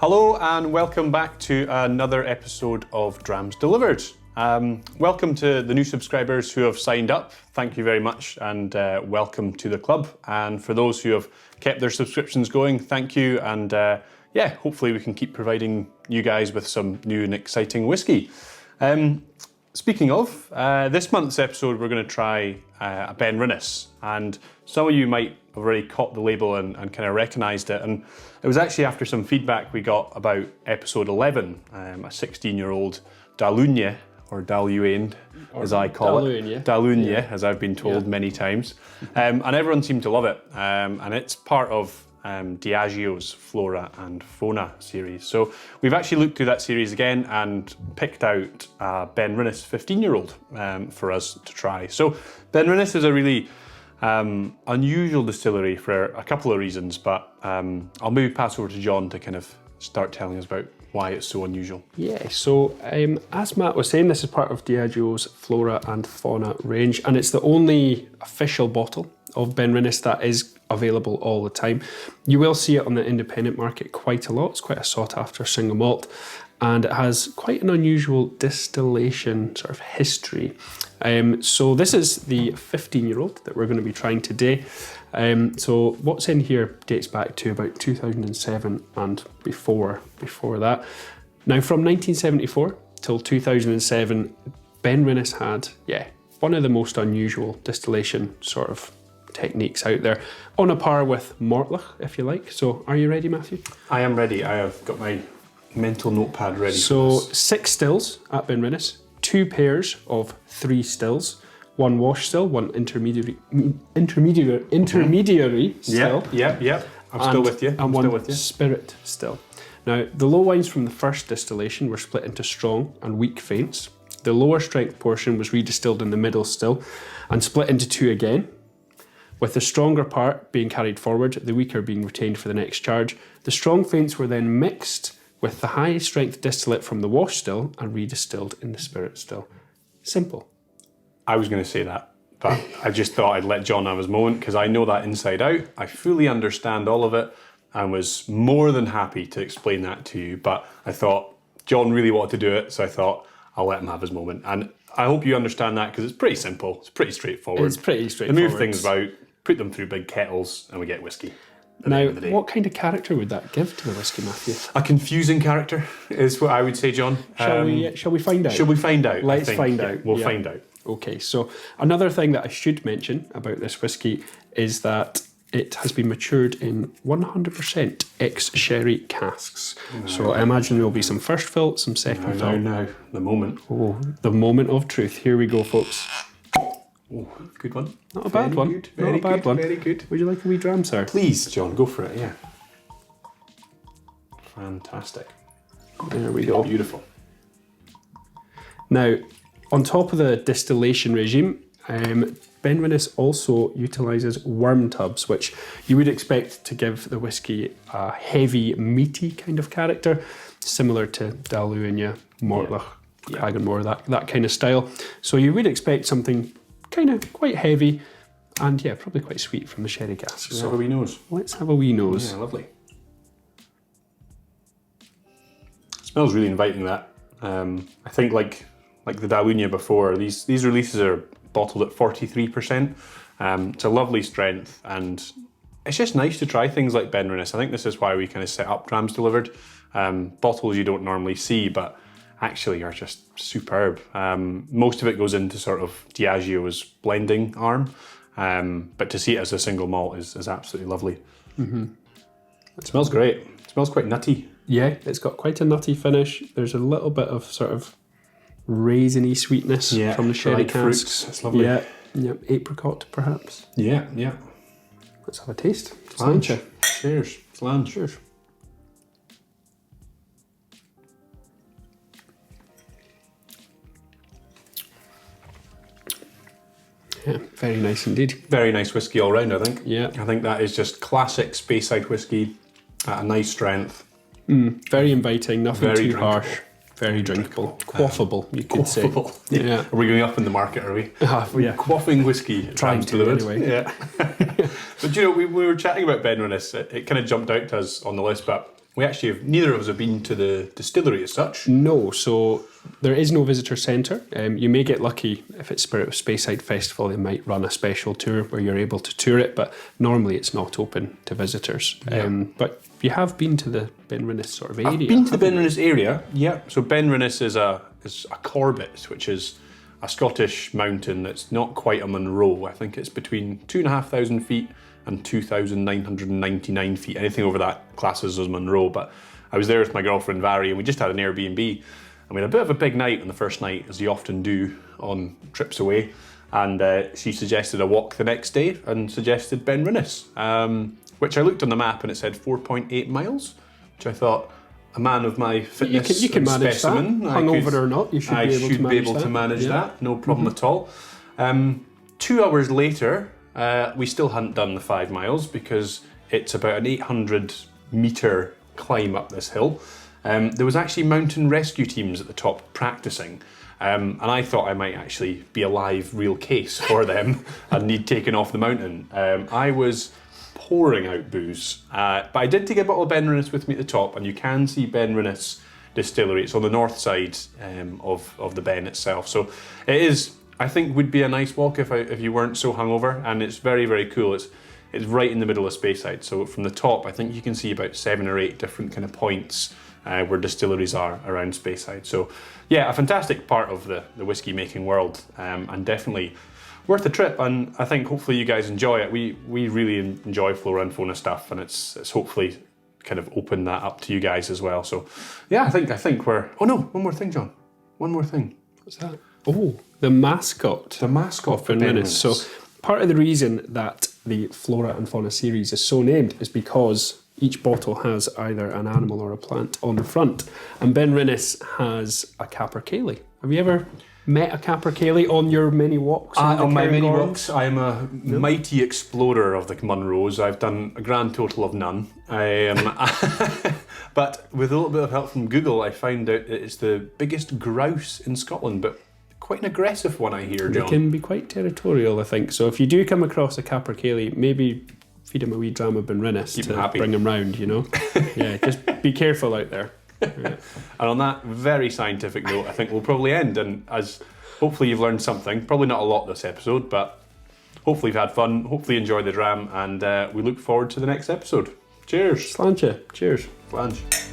Hello and welcome back to another episode of Drams Delivered. Welcome to the new subscribers who have signed up. Thank you very much and welcome to the club. And for those who have kept their subscriptions going, thank you. And yeah, hopefully we can keep providing you guys with some new and exciting whiskey. Speaking of, this month's episode we're going to try a Benrinnes, and some of you might have already caught the label and kind of recognised it, and it was actually after some feedback we got about episode 11, a 16-year-old Dalunye, or Daluane as I call it. Dalunye, as I've been told many times. And everyone seemed to love it, and it's part of Diageo's Flora and Fauna series. So we've actually looked through that series again and picked out Benrinnes 15-year-old for us to try. So Benrinnes is a really unusual distillery for a couple of reasons, but I'll maybe pass over to John to kind of start telling us about why it's so unusual. Yeah, so as Matt was saying, this is part of Diageo's Flora and Fauna range, and it's the only official bottle of Benrinnes that is available all the time. You will see it on the independent market quite a lot. It's quite a sought after single malt, and it has quite an unusual distillation sort of history. So this is the 15-year-old that we're going to be trying today. So what's in here dates back to about 2007 and before that. Now from 1974 till 2007, Benrinnes had, one of the most unusual distillation sort of techniques out there, on a par with Mortlach, if you like. So are you ready, Matthew? I am ready. I have got my mental notepad ready. So 6 stills at Benrinnes, 2 pairs of 3 stills, 1 wash still, 1 intermediary still. Yep. I'm still with you. And 1 spirit still. Now, the low wines from the first distillation were split into strong and weak faints. The lower strength portion was redistilled in the middle still and split into 2 again, with the stronger part being carried forward, the weaker being retained for the next charge. The strong faints were then mixed with the high strength distillate from the wash still and redistilled in the spirit still. Simple. I was going to say that, but I just thought I'd let John have his moment because I know that inside out. I fully understand all of it and was more than happy to explain that to you, but I thought John really wanted to do it, so I thought I'll let him have his moment. And I hope you understand that because it's pretty simple, it's pretty straightforward. It's pretty straightforward. The move things about, put them through big kettles and we get whiskey. Now, what kind of character would that give to the whiskey, Matthew? A confusing character is what I would say, John. Shall we find out? Shall we find out? Let's find out. We'll find out. Okay, so another thing that I should mention about this whiskey is that it has been matured in 100% ex-sherry casks. No. So I imagine there will be some first fill, some second fill. No, the moment. Oh, the moment of truth. Here we go, folks. Oh, good one. Not a bad one. Very good. Very good. Would you like a wee dram, sir? Please, John, go for it, yeah. Fantastic. There we go. Beautiful. Now, on top of the distillation regime, Benrinnes also utilises worm tubs, which you would expect to give the whiskey a heavy, meaty kind of character, similar to Daluane, Mortlach, Hagenmore, that kind of style. So you would expect something kind of quite heavy and probably quite sweet from the sherry cask. Let's have a wee nose. Let's have a wee nose. Yeah, lovely. It smells really inviting, that. I think like the Daluane before, these releases are bottled at 43%. It's a lovely strength and it's just nice to try things like Benrinnes. I think this is why we kind of set up Drams Delivered. Bottles you don't normally see, but actually are just superb. Most of it goes into sort of Diageo's blending arm, but to see it as a single malt is absolutely lovely. Mm-hmm. It smells great. It smells quite nutty. Yeah, it's got quite a nutty finish. There's a little bit of sort of raisiny sweetness from the sherry casks. It's lovely. Yeah, apricot perhaps. Yeah. Let's have a taste. Flange. Cheers. Flange. Cheers. Yeah, very nice indeed. Very nice whiskey all round, I think. Yeah. I think that is just classic Speyside whiskey at a nice strength. Very inviting, nothing very too drinkable. harsh. Very drinkable. Quaffable, you could say. Yeah. Are we going up in the market, are we? Yeah. Quaffing whiskey. Trying to, anyway. Yeah. But you know, we were chatting about Benrinnes. It kind of jumped out to us on the list, but We actually have, neither of us have been to the distillery as such. No, so there is no visitor centre. You may get lucky if it's Spirit of Speyside Festival, they might run a special tour where you're able to tour it, but normally it's not open to visitors. But you have been to the Benrinnes sort of area. I've been to the Benrinnes area, yeah. So Benrinnes is a Corbett, which is a Scottish mountain that's not quite a Munro. I think it's between 2,500 feet and 2,999 feet. Anything over that classes as Munro. But I was there with my girlfriend Vary, and we just had an Airbnb. And we had a bit of a big night on the first night, as you often do on trips away. And she suggested a walk the next day and suggested Benrinnes, which I looked on the map and it said 4.8 miles, which I thought, a man of my fitness you can manage specimen, that. Hungover or not, you should be able to manage that. No problem at all. 2 hours later, we still hadn't done the 5 miles because it's about an 800 metre climb up this hill. There was actually mountain rescue teams at the top practicing, and I thought I might actually be a live real case for them and need taken off the mountain. I was pouring out booze, but I did take a bottle of Benrinnes with me at the top, and you can see Benrinnes distillery. It's on the north side of the Ben itself, so it is, I think, would be a nice walk if you weren't so hungover, and it's very, very cool. It's right in the middle of Speyside, so from the top I think you can see about 7 or 8 different kind of points where distilleries are around Speyside. So yeah, a fantastic part of the whiskey making world, and definitely worth a trip, and I think hopefully you guys enjoy it. We really enjoy Flora and Fauna stuff, and it's hopefully kind of opened that up to you guys as well. So yeah, I think we're, oh no, one more thing, John. One more thing. What's that? Oh, the mascot. The mascot of Benrinnes. So part of the reason that the Flora and Fauna series is so named is because each bottle has either an animal or a plant on the front. And Benrinnes has a capercaillie. Have you ever met a capercaillie on your many walks? On my many walks, I'm a mighty explorer of the Munros. I've done a grand total of none. But with a little bit of help from Google, I found out that it's the biggest grouse in Scotland, but quite an aggressive one, I hear, John. They can be quite territorial, I think. So if you do come across a capercaillie, maybe feed him a wee dram of Benrinnes to bring him round, you know? Yeah, just be careful out there. Yeah. And on that very scientific note, I think we'll probably end. And as hopefully you've learned something, probably not a lot this episode, but hopefully you've had fun, hopefully enjoyed the dram, and we look forward to the next episode. Cheers. Sláinte. Cheers. Sláinte.